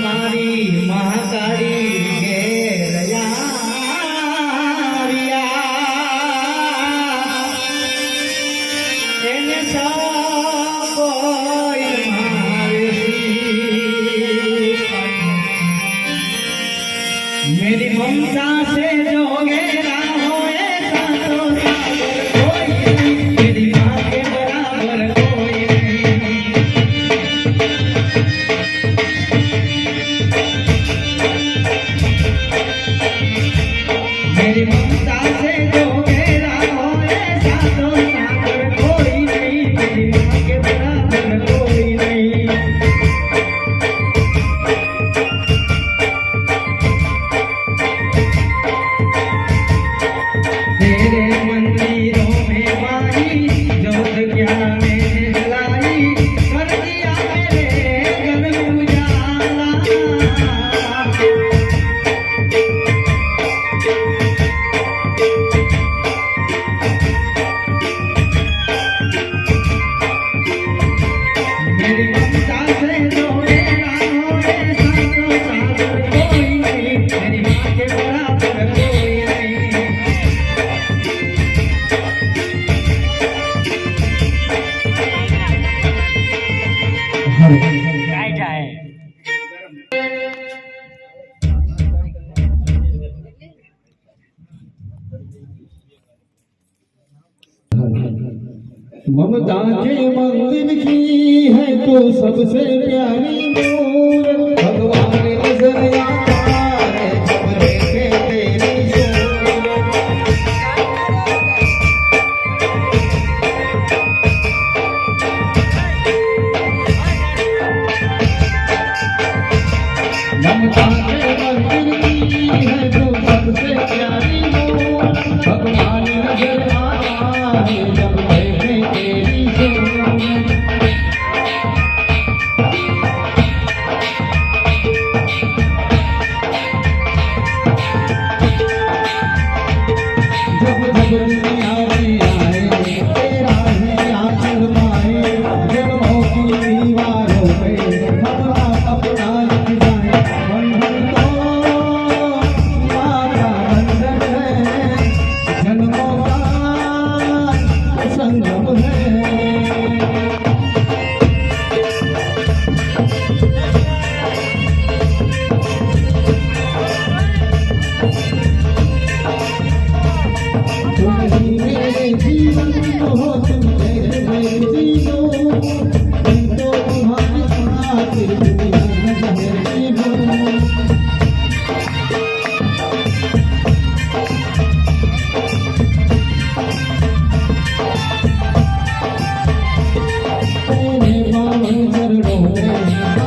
મારી મહાકાળી એને मेरी ममता से जो मेरा हो ऐसा तो कोई नहीं, मेरी माँ के बराबर कोई नहीं। मेरी ममता से जो मेरा हो ऐसा तो कोई नहीं, मेरी माँ के बराबर कोई नहीं। तेरे मंदिरों में माई जोत क्या मैंने जलाई, कर दिया मेरे घर उजाला। मेरी ममता से जो मेरा हो ऐसा तो कोई नहीं, मेरी माँ के बराबर कोई नहीं। राइट है। ममता के मंदिर की है तो सबसे प्यारी मूरत, भगवान नजर आता है जब देखे तेरी सूरत। ममता के मंदिर की है तो सबसे प्यारी मूरत, भगवान नजर आता है जब देखे तेरी सूरत। जब दुनिया में आए तेरा ही आंचल पाए, जन्मों की दीवारों पे अपना अपना लिख जाए। बंधन तो माँ का बंधन है, जन्मों का संगम है। तुम ही मेरे जीवन हो, तुम मेरे जीनो, तुम तो तुम्हारी खातिर दुनिया में जीनो। तेरे पावन चरणों में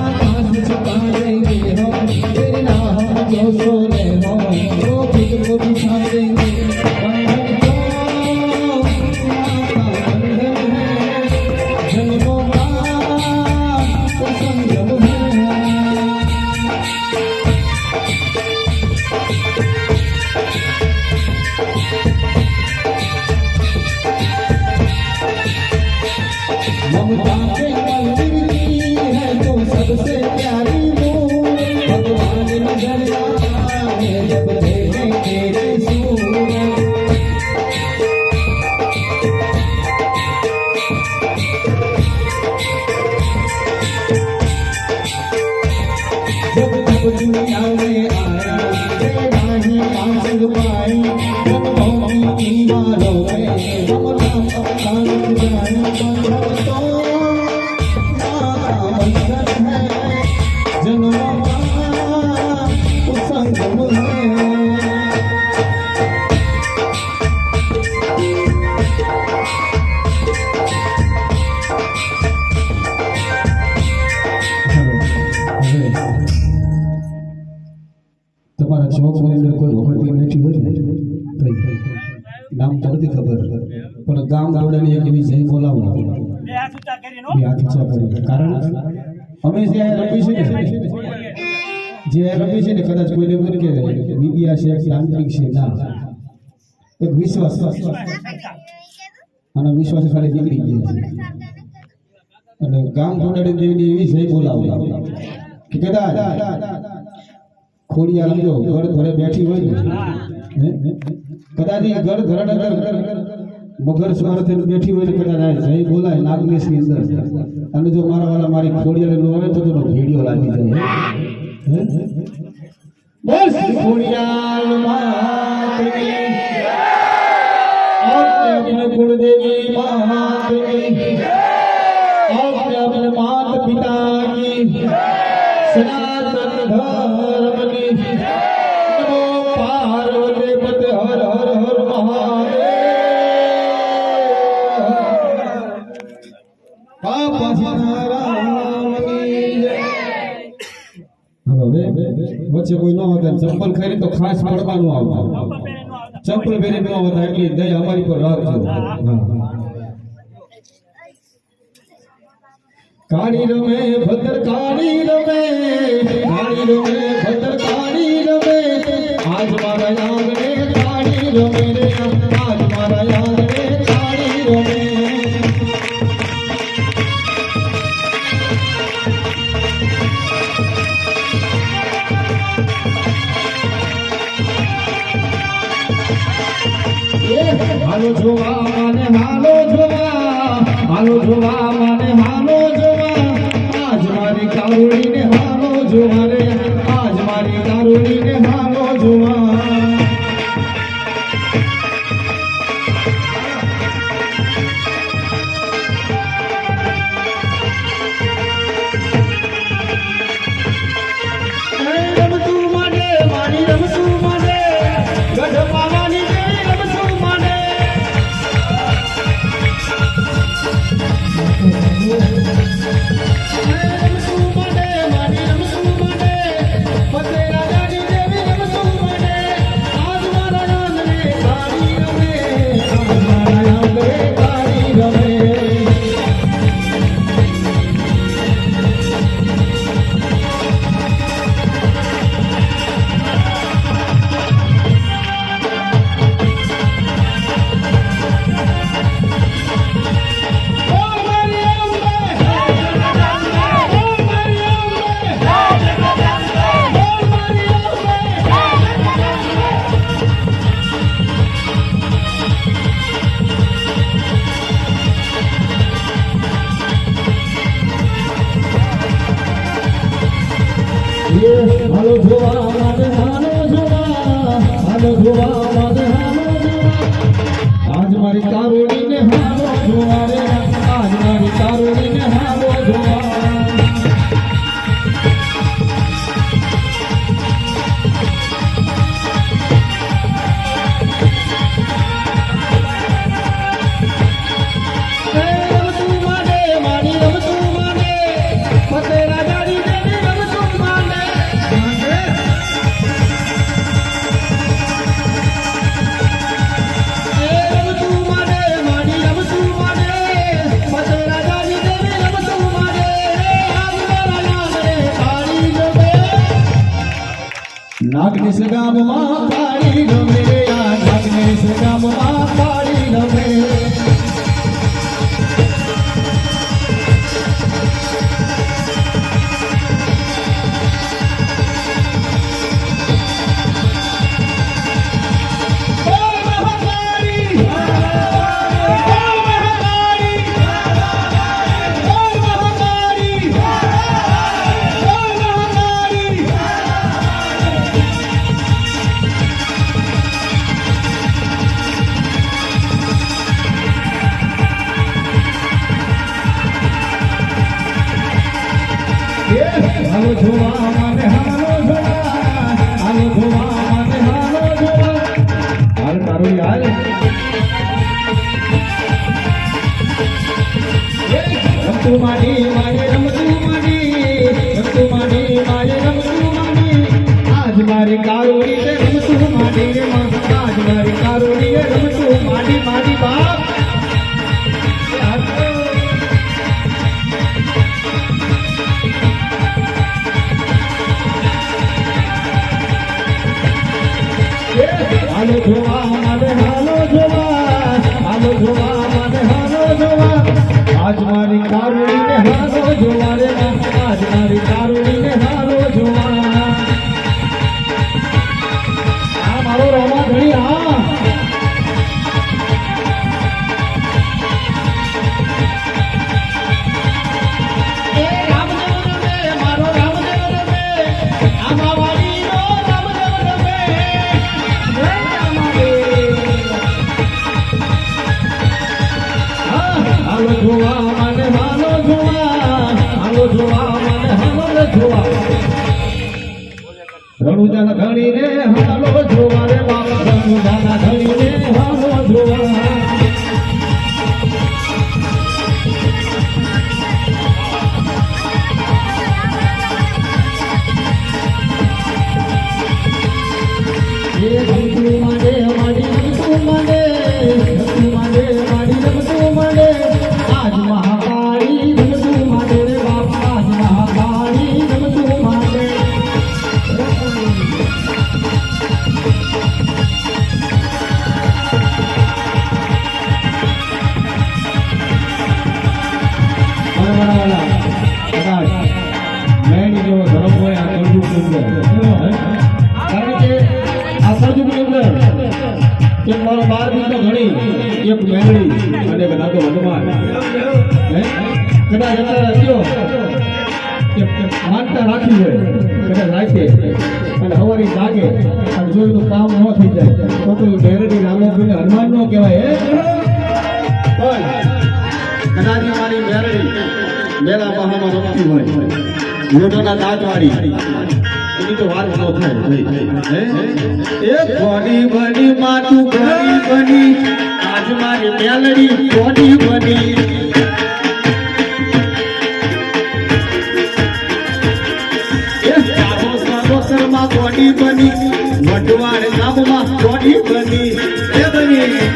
आकाश झुका देंगे हम, तेरे नाम जो सोने हो वो खुद को बिछा देंगे। बंधन तो माँ का बंधन है, जन्मों का तो संगम है। ममता के मंदिर की है तो सबसे प्यारी मूरत, भगवान नजर आता है जब देखे तेरी सूरत। जब जब दुनिया में आया तेरा ही आंचल पाए, जन्मों की दीवारों पे अपना अपना लिख जाए। बंधन तो माँ का बंधन है, जन्मों का तो संगम है। તમારા ચોકની અંદર કોઈ ભગવતી બેઠી હોય ને તો નામ તો નથી ખબર, પણ ગામ જોડેની એક એવી જય બોલાવો, બે હાથ ઊંચા કરીને બે હાથ ઊંચા કરી। કારણ અમે જે રમી છે ને કદાચ કોઈને એમ કે વિદ્યા છે તાંત્રિક છે, ના, એક વિશ્વાસ અને વિશ્વાસ ખાલી નીકળી ગયા છે અને ગામ ઢોંડાડી દેવી એવી જય બોલાવતા કે કદાચ ખોડિયા લંજો ઘર ઘરે બેઠી હોય ને કદાચ ઈ ઘર ઘર અંદર મગર સ્વર થઈને બેઠી હોય ને કદાચ જય બોલાય નાગનેશ ની અંદર અને જો મારા વાલા મારી ખોડિયા નો આવે તો તેનો વિડિયો લાગી જાય બસ ખોડિયાલ માત કી आपने अपने कुलदेवी मात की आपने अपने माता पिता की सनातन धर्म की नमो पार्वती पते हर हर हर महादेव पापा सीताराम की जय। હવે વચ્ચે કોઈ ન હોતા ચંપલ ખરી તો ખાસ પડવાનું આવતું ચંપલ પહેરી ન હોતા એટલી દયા અમારી પર રાખજો કાળી રમે ભદ્ર કાળી રમે ભદ્ર કાળી રમે આજ મારા આંગણે કાળી રમે રે આજ મારા આંગણે કાળી રમે હાલો જોવા મને હાલો જોવા મને હાલો જોવા આજ મારી કારુડી ને હાલો જોવા રે આજ મારી કારુડી ને હાલો જોવા રમતું મને મારી રમતું મને ગઢ પાવાની દેવી રમતું મને હાલો જોવા મને હાલો જોવા મને હાલો જોવા આજ મારી કારુડી ને હાલો જોવા રે આજ મારી કારુડી ને હાલો જોવા નાગનેશ ગામમાં કાળી રમે આ નાગનેશ ગામમાં કાળી રમે હાલો જોવા મને હાલો જોવા મને હાલો જોવા હાલ તારું યાર રમતું માડી મારે રમતું માડી મારે રમતું માડી આજ મારી કારુડી રે રમતું માડી રે આજ મારી કારુડી રે રમતું માડી માડી બાપ હાલો જોવા મને હાલો જોવા મને આજ મારી કારુણીને હારો જોવા રે બા, આજ મારી કારુણીને હારો જોવા. આ મારો રોમા ઘડી હા. એ રામદેવ રમે, મારો રામદેવ રમે, આમાં વાળીનો રામદેવ રમે. જય રામાદેવ. હાલો જોવા મને હાલો જોવા, હાલો જોવા મને હાલો રે જોવા. રણુજાના ધણીને હાલો જોવા રે બાપ, રણુજાના ધણીને હાલો જોવા. એ ધૂતું માંડે મારી ધૂતું માંડે, ધૂતું માંડે મારી રમતું માંડે. આજ મહાકાળી રમતું માંડે રે બાપ, આજ મહાકાળી રમતું માંડે. બરાબર કદાચ મેણી જેવો ધર્મ હોય આ કળજુગની અંદર. કારણ કે આ કળજુગની અંદર એક મારો 12 દીકરો ઘણી, એક મેળવી અને એક નાતો હનુમાન. કદાચ અત્યારે થયો કે માનતા રાખી હોય, કદાચ રાખે અને સવારે જાગે અને જોયું કામ ન થઈ જાય તો મેરડી રામોભીને હનુમાન નો કહેવાય. પણ કદાચ મારી મેરડી મેળા બહામાં રમતી હોય, મોઢાના દાંતવાળી, એની તો વાત ન થાય. એ ગોડી બની માતું ગોડી બની, આજ મારી મેલડી ગોડી બની. એ સાધો સાધો શર્મા ગોડી બની, વઢવાણ ગામમાં ગોડી બની. એ બની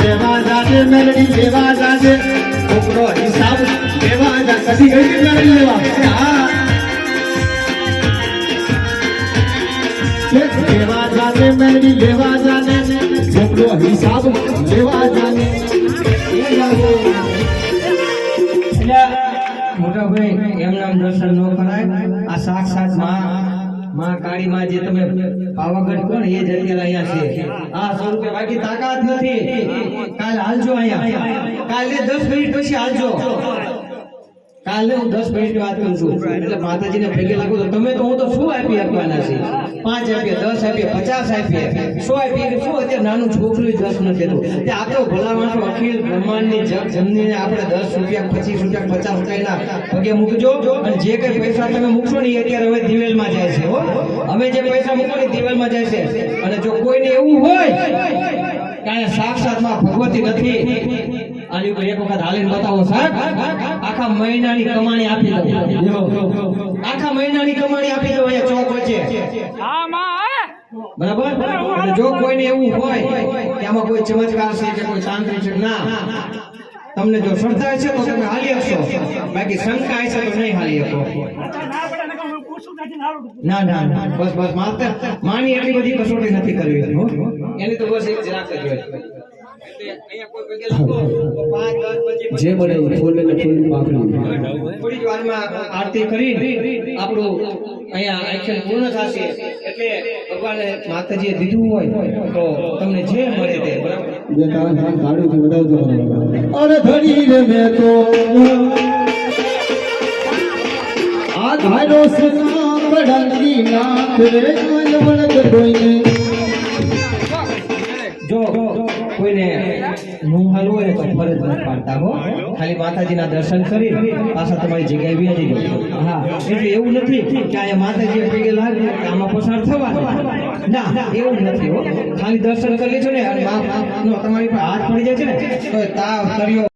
દેવા જાજે મેલડી દેવા જાજે, છોકરો હિસાબ દેવા જા. કદી ગઈ મેળવી લેવા. હા દેવા જાજે મેળવી લેવા જાને, છોકરો હિસાબ લેવા જાને. મોટા ભાઈ એમ નામ દર્શન ન કરાય. આ સાક્ષાત માં કાળી માં જે તમે પાવાગઢ કોણ એ જ અત્યારે અહીંયા છે. આ સ્વરૂપે બાકી તાકાત નથી. કાલે હાલજો અહીંયા, કાલે 10 મિનિટ પછી હાલજો. કાલે હું 10 મિનિટ વાત કરું છું એટલે માતાજીને ભેગે લાગુ તો તમે તો હું તો શું આપવાના છે? 5 આપીએ, 10 આપીએ, 50 આપીએ, 100 આપીએ. શું અત્યારે નાનું છોકરું 10 નથી દેતું. તે આપણે ભલા માણસો અખિલ બ્રહ્માંડની જગ જમનીને આપણે 10 રૂપિયા, 25 રૂપિયા, 50 રૂપિયાના પગે મૂકજો. અને જે કઈ પૈસા તમે મૂકશો ને એ અત્યારે હવે દિવેલમાં જાય છે. અમે જે પૈસા મૂકો ને દિવેલમાં જાય છે. અને જો કોઈને એવું હોય કે સાક્ષાતમાં ભગવતી નથી, આની કોઈ એક વખત હાલીને બતાવો સાહેબ, આખા મહિનાની કમાણી આપી દો. આખા મહિનાની કમાણી આપી દો અહીંયા ચોક વચ્ચે. બરાબર. અને જો કોઈને એવું હોય કે આમાં કોઈ ચમત્કાર છે કે કોઈ તાંત્રિક છે, ના, તમને જો શ્રદ્ધા છે તો તમે હાલી શકશો, બાકી શંકા છે તો નહીં હાલી શકો. ના ના ના, બસ બસ માત્ર માની એટલી બધી કસોટી નથી કરવી. એની તો બસ એક જ રાખ જ હોય. જે મળે ફૂલને ફૂલની પાકડી. થોડી વારમાં આરતી કરી આપણું અહીંયા એક્શન પૂર્ણ થશે. એટલે ભગવાને માતાજીએ દીધું હોય તો તમને જે મળે તે બરાબર. જે તારા ગાડીથી વધાવજો. અરે ધણી રે મેં તો આ ધારો સુના પડંગી નાથ રે વણક કોઈને. જો કોઈને નું હાલવું હોય તો ફરજ નથી પાડતા હો. ખાલી માતાજીના દર્શન કરી પાછા તમારી જગ્યાએ બેસી ગયો. હા, એટલે એવું નથી કે અહીંયા માતાજી ભેગે લાગે કે આમાં પસાર થવા. ના, એવું નથી હો. ખાલી દર્શન કરી લેજો ને અને તમારી પર હાથ પડી જાય છે ને તો તાવ તર્યો